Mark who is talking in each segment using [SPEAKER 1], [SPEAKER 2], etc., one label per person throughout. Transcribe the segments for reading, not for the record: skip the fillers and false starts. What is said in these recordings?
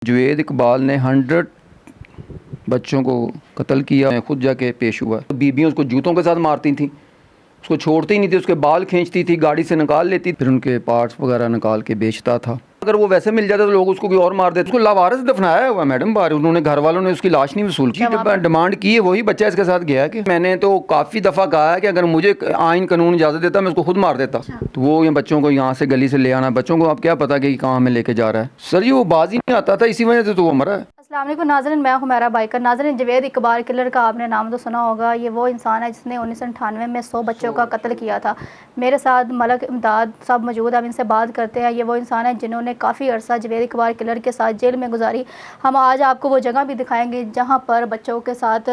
[SPEAKER 1] जुवेद इकबाल ने 100 बच्चों को कत्ल किया, खुद जाके पेश हुआ। बीबियाँ उसको जूतों के साथ मारती थी, उसको छोड़ती नहीं थी, उसके बाल खींचती थी, गाड़ी से निकाल लेती, फिर उनके पार्ट्स वगैरह निकाल के बेचता था। अगर वो वैसे मिल जाता तो लोग उसको कोई और मार देते। उसको लावारिस दफनाया हुआ मैडम बाहर, उन्होंने घर वालों ने उसकी लाश नहीं वसूल की, डिमांड की है वही बच्चा इसके साथ गया। कि मैंने तो काफ़ी दफ़ा कहा है कि अगर मुझे आइन कानून इजाज़त देता मैं उसको खुद मार देता। तो वो ये बच्चों को यहाँ से गली से ले आना, बच्चों को आप क्या पता कि कहाँ हमें लेके जा रहा है। सर जी वो बाज ही नहीं आता था, इसी वजह से तो वो मरा है।
[SPEAKER 2] अस्सलाम वालेकुम नाज़रीन, मैं हुमैरा बाइकर। नाज़रीन, जुवेद इकबाल किलर का आपने नाम तो सुना होगा। ये वो इंसान है जिसने 1998 में 100 बच्चों का कत्ल किया था। मेरे साथ मलक इमदाद साहब मौजूद, हम इनसे बात करते हैं। ये वो इंसान है जिन्होंने काफ़ी अरसा जुवेद इकबाल किलर के साथ जेल में गुजारी। हम आज आपको वो जगह भी दिखाएंगे जहाँ पर बच्चों के साथ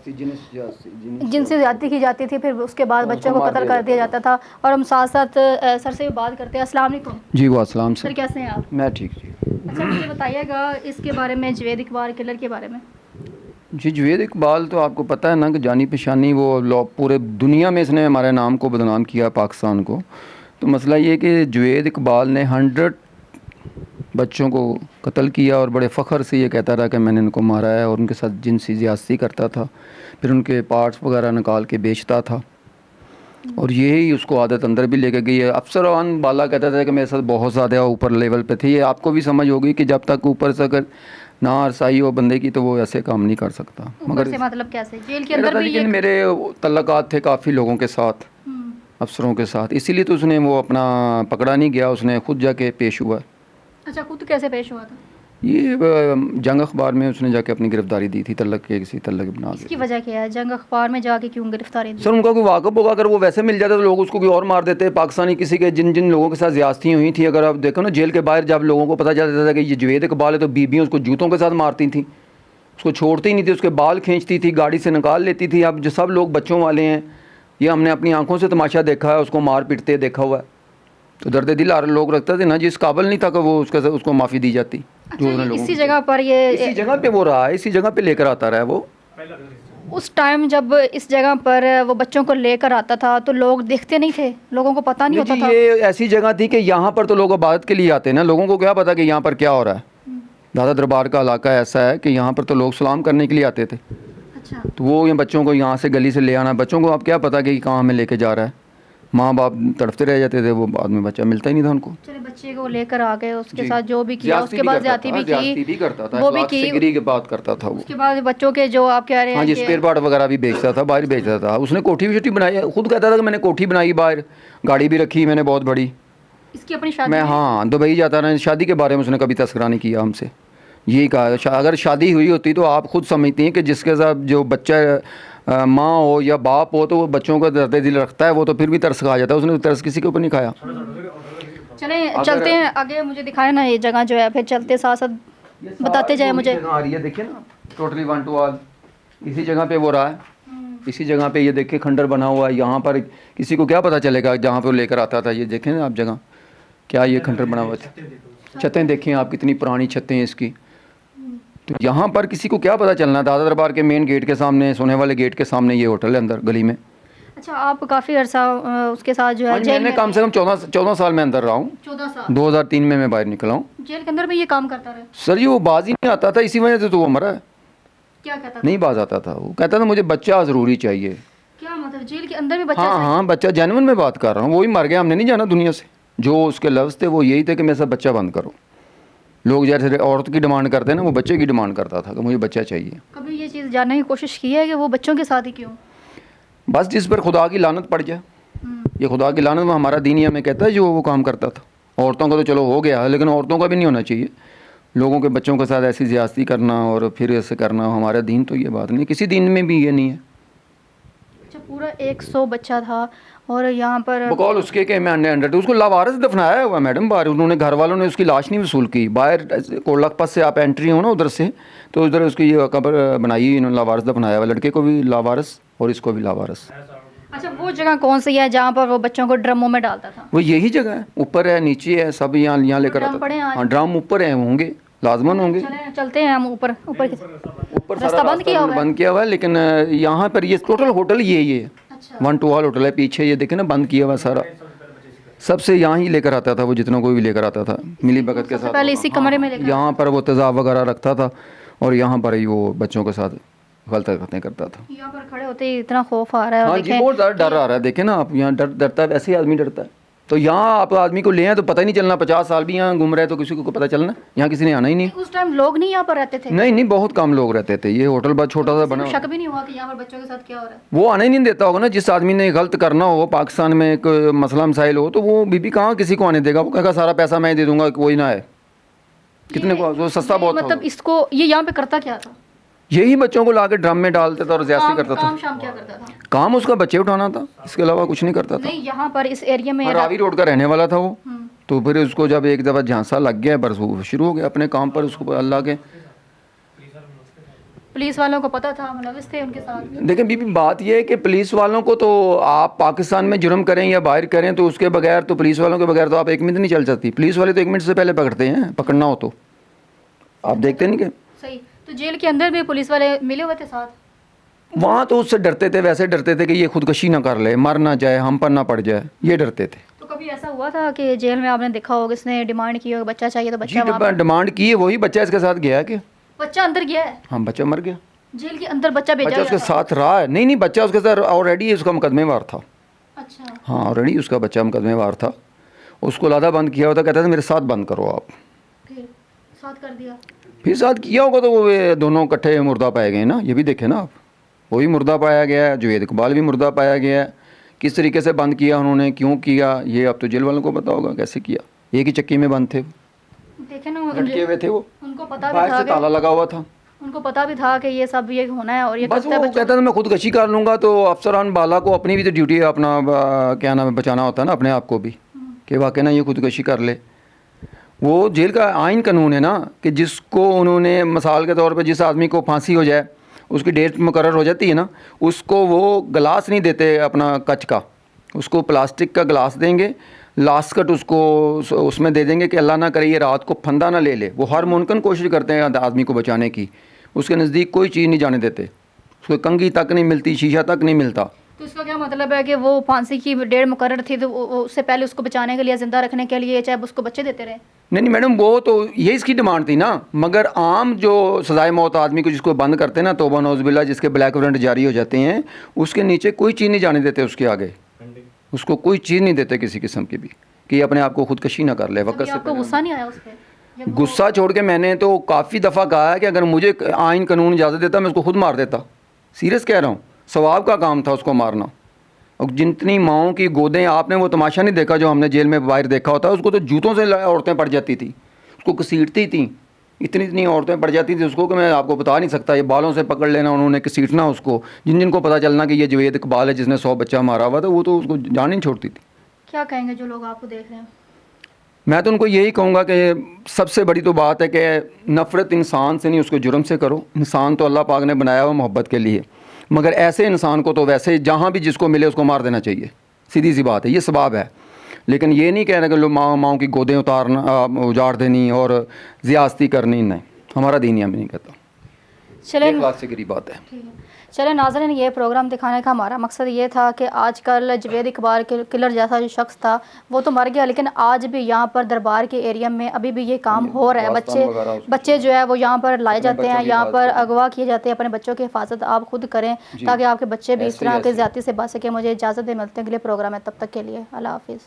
[SPEAKER 2] जिनसे ज़्यादती की जाती थी, फिर उसके बाद बच्चों को कत्ल कर दिया जाता था। और हम साथ साथ सर से भी बात करते हैं। अस्सलाम वालेकुम
[SPEAKER 1] जी वालेकुम
[SPEAKER 2] सर, कैसे हैं आप?
[SPEAKER 1] मैं ठीक जी।
[SPEAKER 2] अच्छा, मुझे बताइएगा इसके बारे में, जुवेद इकबाल किलर के बारे में।
[SPEAKER 1] जी जुवेद इकबाल तो आपको पता है ना कि जानी पहचानी वो लोग, पूरे दुनिया में इसने हमारे नाम को बदनाम किया, पाकिस्तान को। तो मसला ये कि जुवेद इकबाल ने 100 बच्चों को कत्ल किया और बड़े फ़ख्र से ये कहता रहा कि मैंने इनको मारा है, और उनके साथ जिनसी ज़्यादती करता था, फिर उनके पार्ट्स वगैरह निकाल के बेचता था। और यही उसको आदत अंदर भी लेके गई है। अफसरान बाला कहता था कि मेरे साथ बहुत ज़्यादा ऊपर लेवल पे थे। ये आपको भी समझ होगी कि जब तक ऊपर से अगर ना रसाई हो बंदे की तो वो ऐसे काम नहीं कर सकता।
[SPEAKER 2] मगर से मतलब कैसे जेल के अंदर भी
[SPEAKER 1] लेकिन मेरे तल्लुकात थे काफ़ी लोगों के साथ, अफसरों के साथ, इसीलिए तो उसने वो अपना पकड़ा नहीं गया, उसने खुद जाके पेश हुआ।
[SPEAKER 2] अच्छा, खुद कैसे पेश हुआ था?
[SPEAKER 1] ये जंग अखबार में उसने जाके अपनी गिरफ्तारी दी थी, तल्लक के किसी तल्लक बना के।
[SPEAKER 2] इसकी वजह क्या है, जंग अखबार में जाके क्यों गिरफ्तारी दी?
[SPEAKER 1] सर उनका कोई वाकफ होगा, अगर वो वैसे मिल जाता तो लोग उसको कोई और मार देते। पाकिस्तानी किसी के जिन जिन लोगों के साथ ज़्यादती हुई थी, अगर आप देखो ना जेल के बाहर जब लोगों को पता चलता था कि ये जुवेद इकबाल है तो बीबियाँ उसको जूतों के साथ मारती थी, उसको छोड़ती नहीं थी, उसके बाल खींचती थी, गाड़ी से निकाल लेती थी। अब जो सब लोग बच्चों वाले हैं, ये हमने अपनी आंखों से तमाशा देखा है, उसको मार पीटते देखा हुआ है। तो दर्द दिल लोग रखते थे ना, जिस काबिल नहीं था कि वो उसको माफ़ी दी जाती।
[SPEAKER 2] अच्छा, इसी जगह पर
[SPEAKER 1] इसी जगह पे वो रहा है, इसी जगह पे लेकर आता रहा है वो।
[SPEAKER 2] उस टाइम जब इस जगह पर वो बच्चों को लेकर आता था तो लोग देखते नहीं थे, लोगों को पता नहीं होता था।
[SPEAKER 1] ये ऐसी जगह थी कि यहाँ पर तो लोग इबादत के लिए आते हैं ना, लोगों को क्या पता कि यहाँ पर क्या हो रहा है। दादा दरबार का इलाका ऐसा है कि यहाँ पर तो लोग सलाम करने के लिए आते थे।
[SPEAKER 2] अच्छा,
[SPEAKER 1] तो वो ये बच्चों को यहाँ से गली से ले आना, बच्चों को आप क्या पता कि कहाँ हमें लेके जा रहा है। माँ बाप तड़पते रह जाते थे, वो बाद में बच्चा मिलता ही नहीं था उनको।
[SPEAKER 2] चले बच्चे को लेकर आ गए, उसके साथ जो भी किया, उसके बाद ज्यादती भी
[SPEAKER 1] करता था,
[SPEAKER 2] वो भी की,
[SPEAKER 1] गिरी की बात करता था वो।
[SPEAKER 2] उसके बाद बच्चों के जो आप कह रहे हैं,
[SPEAKER 1] हाँ जी, स्पेयर पार्ट वगैरह भी बेचता था, बाहर बेचता था। उसने कोठी भी बनाई, खुद कहता था कि मैंने कोठी बनाई बाहर, गाड़ी भी रखी मैंने बहुत बड़ी।
[SPEAKER 2] इसकी अपनी शादी
[SPEAKER 1] मैं हाँ दुबई जाता रहा, शादी के बारे में उसने कभी तस्करा नहीं किया हमसे। यही कहा अगर शादी हुई होती तो आप खुद समझती हैं कि जिसके साथ जो बच्चा माँ हो या बाप हो तो वो बच्चों का दर्द दिल रखता है, वो तो फिर भी तरस खा जाता है। उसने तरस किसी के ऊपर नहीं खाया।
[SPEAKER 2] चलें चलते हैं आगे, मुझे दिखाए ना ये जगह जो है, फिर चलते साथ साथ बताते जाए मुझे।
[SPEAKER 1] आ रही है देखिए ना, टोटली वन टू ऑल इसी जगह पे वो रहा है। इसी जगह पे ये देखिए खंडर बना हुआ है। यहाँ पर किसी को क्या पता चलेगा जहाँ पे वो लेकर आता था। ये देखें ना आप जगह, क्या ये खंडर बना हुआ है। छतें देखें आप, कितनी पुरानी छतें हैं इसकी। तो यहाँ पर किसी को क्या पता चलना। दादा दरबार के मेन गेट के सामने, सोने वाले गेट के सामने ये होटल है अंदर गली में।
[SPEAKER 2] अच्छा, आप काफ़ी अरसा उसके साथ जो है
[SPEAKER 1] मैंने कम से कम 14 साल में अंदर रहा हूँ।
[SPEAKER 2] 14 साल
[SPEAKER 1] 2003 में मैं बाहर निकला हूँ।
[SPEAKER 2] जेल के अंदर भी ये काम करता रहा?
[SPEAKER 1] सर जी वो बाज ही नहीं आता था, इसी वजह से तो वो मरा है।
[SPEAKER 2] क्या कहता था?
[SPEAKER 1] नहीं बाज आता था, वो कहता था मुझे बच्चा ज़रूरी चाहिए।
[SPEAKER 2] क्या मतलब, जेल के अंदर भी बच्चा?
[SPEAKER 1] हाँ बच्चा, जेन्युइन में बात कर रहा हूँ। वही मर गया, हमने नहीं जाना दुनिया से। जो उसके लफ्ज़ थे वो यही थे कि मेरे साथ बच्चा बंद करो। लोग जैसे औरत की डिमांड करते हैं ना, वो बच्चे की डिमांड करता था कि मुझे बच्चा चाहिए।
[SPEAKER 2] कभी ये चीज़ जानने की कोशिश की है कि वो बच्चों के साथ ही क्यों?
[SPEAKER 1] बस जिस पर खुदा की लानत पड़ जाए, ये खुदा की लानत में हमारा दीन ही हमें कहता है जो वो काम करता था। औरतों का तो चलो हो गया, लेकिन औरतों का भी नहीं होना चाहिए। लोगों के बच्चों के साथ ऐसी ज़्यादती करना और फिर ऐसे करना, हमारा दीन तो ये बात नहीं, किसी दीन में भी ये नहीं है।
[SPEAKER 2] अच्छा, पूरा 100 बच्चा था और यहाँ पर
[SPEAKER 1] बकौल उसके कि मैं अंडर उसको लावारिस दफनाया हुआ मैडम बाहर। उन्होंने घर वालों ने उसकी लाश नहीं वसूल की। बाहर कोलखपत से आप एंट्री हो ना उधर से, तो उधर उसकी ये कब्र बनाई, इन्होंने लावारिस दफनाया हुआ। लड़के को भी लावारिस और इसको भी लावारिस।
[SPEAKER 2] अच्छा, वो जगह कौन सी है जहाँ पर वो बच्चों को ड्रमों में डालता था?
[SPEAKER 1] वो यही जगह है, ऊपर है नीचे है, सब यहाँ लेकर आता है। हाँ ड्रम ऊपर है, होंगे लाजमन होंगे।
[SPEAKER 2] चलते हैं हम ऊपर। ऊपर
[SPEAKER 1] रास्ता बंद किया हुआ है, लेकिन यहाँ पर ये टोटल होटल यही है। 1 2 होटल है पीछे, ये देखे ना बंद किया हुआ सारा। सबसे यहाँ ही लेकर आता था वो, जितना कोई भी लेकर आता था मिली भगत के
[SPEAKER 2] सबसे
[SPEAKER 1] साथ।
[SPEAKER 2] पहले इसी कमरे में लेकर
[SPEAKER 1] यहाँ पर वो तेज़ाब वगैरह रखता था और यहाँ पर ही वो बच्चों के साथ गलत हरकतें करता था।
[SPEAKER 2] यहाँ पर खड़े होते ही इतना खौफ आ रहा है और
[SPEAKER 1] हाँ जी,
[SPEAKER 2] देखें
[SPEAKER 1] बहुत ज़्यादा डर आ रहा है। देखें ना आप, यहाँ डरता है, वैसे ही आदमी डरता है। तो यहाँ आप आदमी को ले आए तो पता ही नहीं चलना, 50 साल भी यहाँ घूम रहे तो किसी को पता चलना, यहाँ किसी ने आना ही नहीं।
[SPEAKER 2] उस टाइम लोग नहीं यहाँ पर रहते थे?
[SPEAKER 1] नहीं नहीं, बहुत कम लोग रहते थे। ये होटल बहुत छोटा सा बना,
[SPEAKER 2] शक भी नहीं हुआ कि यहाँ पर बच्चों के साथ क्या हो रहा है?
[SPEAKER 1] वो आने ही नहीं देता होगा ना। जिस आदमी ने गलत करना हो, पाकिस्तान में एक मसला मसाइल हो, तो वो बीबी कहाँ किसी को आने देगा। वो कहेगा सारा पैसा मैं दे दूंगा, कोई ना है। कितने को वो सस्ता बहुत था।
[SPEAKER 2] मतलब इसको ये यहाँ पे करता क्या था?
[SPEAKER 1] यही बच्चों को लाके ड्रम में डालते था और ज्यादती करता था।
[SPEAKER 2] काम शाम क्या करता था?
[SPEAKER 1] काम उसका बच्चे उठाना था, इसके अलावा कुछ नहीं करता था।
[SPEAKER 2] नहीं, यहाँ पर इस एरिया में
[SPEAKER 1] रावी रोड का रहने वाला था वो। तो फिर उसको जब एक दफ़ा झांसा लग गया, बस वो शुरू हो गया अपने काम पर। उसको अल्लाह के,
[SPEAKER 2] पुलिस वालों को पता था, मुलविस थे उनके साथ?
[SPEAKER 1] देखें बीबी, बात यह है कि पुलिस वालों को तो आप पाकिस्तान में जुर्म करें या बाहर करें तो उसके बगैर, तो पुलिस वालों के बगैर तो आप एक मिनट नहीं चल सकती। पुलिस वाले तो एक मिनट से पहले पकड़ते हैं, पकड़ना हो तो। आप देखते नहीं कि
[SPEAKER 2] सही। तो जेल के अंदर भी पुलिस वाले मिले हुए थे साथ?
[SPEAKER 1] वहाँ तो उससे डरते थे, वैसे डरते थे कि ये खुदकशी ना कर ले, मर ना जाए, हम पर ना पड़ जाए, ये डरते थे।
[SPEAKER 2] तो कभी ऐसा हुआ था कि जेल में आपने देखा होगा इसने डिमांड की हो बच्चा चाहिए तो बच्चा वहाँ पर-
[SPEAKER 1] डिमांड की है, वही बच्चा इसके साथ गया है कि
[SPEAKER 2] बच्चा अंदर गया है?
[SPEAKER 1] हाँ, बच्चा मर गया।
[SPEAKER 2] जेल के अंदर बच्चा भेजा
[SPEAKER 1] बच्चा
[SPEAKER 2] गया
[SPEAKER 1] उसके
[SPEAKER 2] था?
[SPEAKER 1] साथ रहा है। नहीं नहीं, बच्चा उसके साथ ऑलरेडी उसका मुकदमेवार था।
[SPEAKER 2] अच्छा।
[SPEAKER 1] हाँ, ऑलरेडी उसका बच्चा मुकदमेवार था। उसको लादा बंद किया होता, कहता था मेरे साथ बंद करो आप।
[SPEAKER 2] फिर साथ कर दिया?
[SPEAKER 1] फिर साथ किया होगा तो वो ये दोनों इकट्ठे मुर्दा पाए गए ना। ये भी देखे ना आप, वो भी मुर्दा पाया गया है, जुवेद इकबाल भी मुर्दा पाया गया है। किस तरीके से बंद किया उन्होंने, क्यों किया, ये अब तो जेल वालों को पता होगा कैसे किया। एक ही चक्की में बंद थे,
[SPEAKER 2] देखे ना,
[SPEAKER 1] लटके हुए थे वो,
[SPEAKER 2] उनको पता भी
[SPEAKER 1] बाहर
[SPEAKER 2] था
[SPEAKER 1] से ताला लगा हुआ था।
[SPEAKER 2] उनको पता भी था कि ये सब ये होना है और ये
[SPEAKER 1] बस
[SPEAKER 2] करता है
[SPEAKER 1] वो
[SPEAKER 2] बच्चा।
[SPEAKER 1] कहता था मैं खुदकशी कर लूँगा। तो अफसरान बाला को अपनी भी तो ड्यूटी है, अपना क्या नाम है, बचाना होता है ना अपने आप को भी, कि वाकई ना ये खुदकशी कर ले। वो जेल का आइन कानून है ना कि जिसको उन्होंने मिसाल के तौर पे जिस आदमी को फांसी हो जाए, उसकी डेट मुकर्रर हो जाती है ना, उसको वो गिलास नहीं देते अपना कच का, उसको प्लास्टिक का गिलास देंगे, लास्ट कट उसको उसमें दे देंगे कि अल्लाह ना करे ये रात को फंदा ना ले ले। वो हर मुमकिन कोशिश करते हैं आदमी को बचाने की। उसके नज़दीक कोई चीज़ नहीं जाने देते, उसको कंघी तक नहीं मिलती, शीशा तक नहीं मिलता।
[SPEAKER 2] तो इसका क्या मतलब है कि वो फांसी की डेट मुकर्रर थी तो उससे पहले उसको बचाने के लिए, ज़िंदा रखने के लिए चाहे उसको बच्चे देते रहे?
[SPEAKER 1] नहीं मैडम, वो तो ये इसकी डिमांड थी ना। मगर आम जो सजाए मौत आदमी को जिसको बंद करते हैं ना, तौबा नौज़बिल्ला, जिसके ब्लैक वारंट जारी हो जाते हैं, उसके नीचे कोई चीज़ नहीं जाने देते, उसके आगे उसको कोई चीज़ नहीं देते किसी किस्म की भी, कि अपने आप को खुदकशी ना कर ले। वक्त से
[SPEAKER 2] आपको गुस्सा नहीं आया उस पर?
[SPEAKER 1] गुस्सा छोड़ के मैंने तो काफ़ी दफ़ा कहा है कि अगर मुझे आइन कानून इजाज़त देता मैं उसको खुद मार देता। सीरियस कह रहा हूँ, सवाब का काम था उसको मारना। और जितनी माओं की गोदें, आपने वो तमाशा नहीं देखा जो हमने जेल में बाहर देखा होता है, उसको तो जूतों से औरतें पड़ जाती थी, उसको घसीटती थी, इतनी इतनी औरतें पड़ जाती थी उसको कि मैं आपको बता नहीं सकता। ये बालों से पकड़ लेना उन्होंने, घसीटना उसको। जिनको पता चलना कि ये जुवेद इकबाल है जिसने 100 बच्चा मारा हुआ था, वो तो उसको जान नहीं छोड़ती थी।
[SPEAKER 2] क्या कहेंगे जो लोग आपको देख रहे हैं?
[SPEAKER 1] मैं तो उनको यही कहूँगा कि सबसे बड़ी तो बात है कि नफ़रत इंसान से नहीं, उसको जुर्म से करो। इंसान तो अल्लाह पाक ने बनाया हुआ मोहब्बत के लिए, मगर ऐसे इंसान को तो वैसे जहाँ भी जिसको मिले उसको मार देना चाहिए। सीधी सी बात है, ये सबाब है। लेकिन ये नहीं कहना कि लोग माओ की गोदें उजाड़ देनी और ज़ियादती करनी, नहीं, हमारा दीन हमें नहीं कहता।
[SPEAKER 2] चलें,
[SPEAKER 1] लाख से गिरी बात है।
[SPEAKER 2] ठीक है। चलें नाज़रीन, ये प्रोग्राम दिखाने का हमारा मकसद ये था कि आजकल जुवेद इकबाल किलर जैसा जो शख्स था वो तो मर गया, लेकिन आज भी यहाँ पर दरबार के एरिया में अभी भी ये काम हो रहा है। बच्चे जो है वो यहाँ पर लाए जाते हैं, यहाँ पर अगवा किए जाते हैं। अपने बच्चों की हिफाजत आप खुद करें ताकि आपके बच्चे भी इस तरह के ज़्यादती से बच सकें। मुझे इजाज़त दे, मिलते हैं अगले प्रोग्राम में, तब तक के लिए अल्लाह हाफिज़।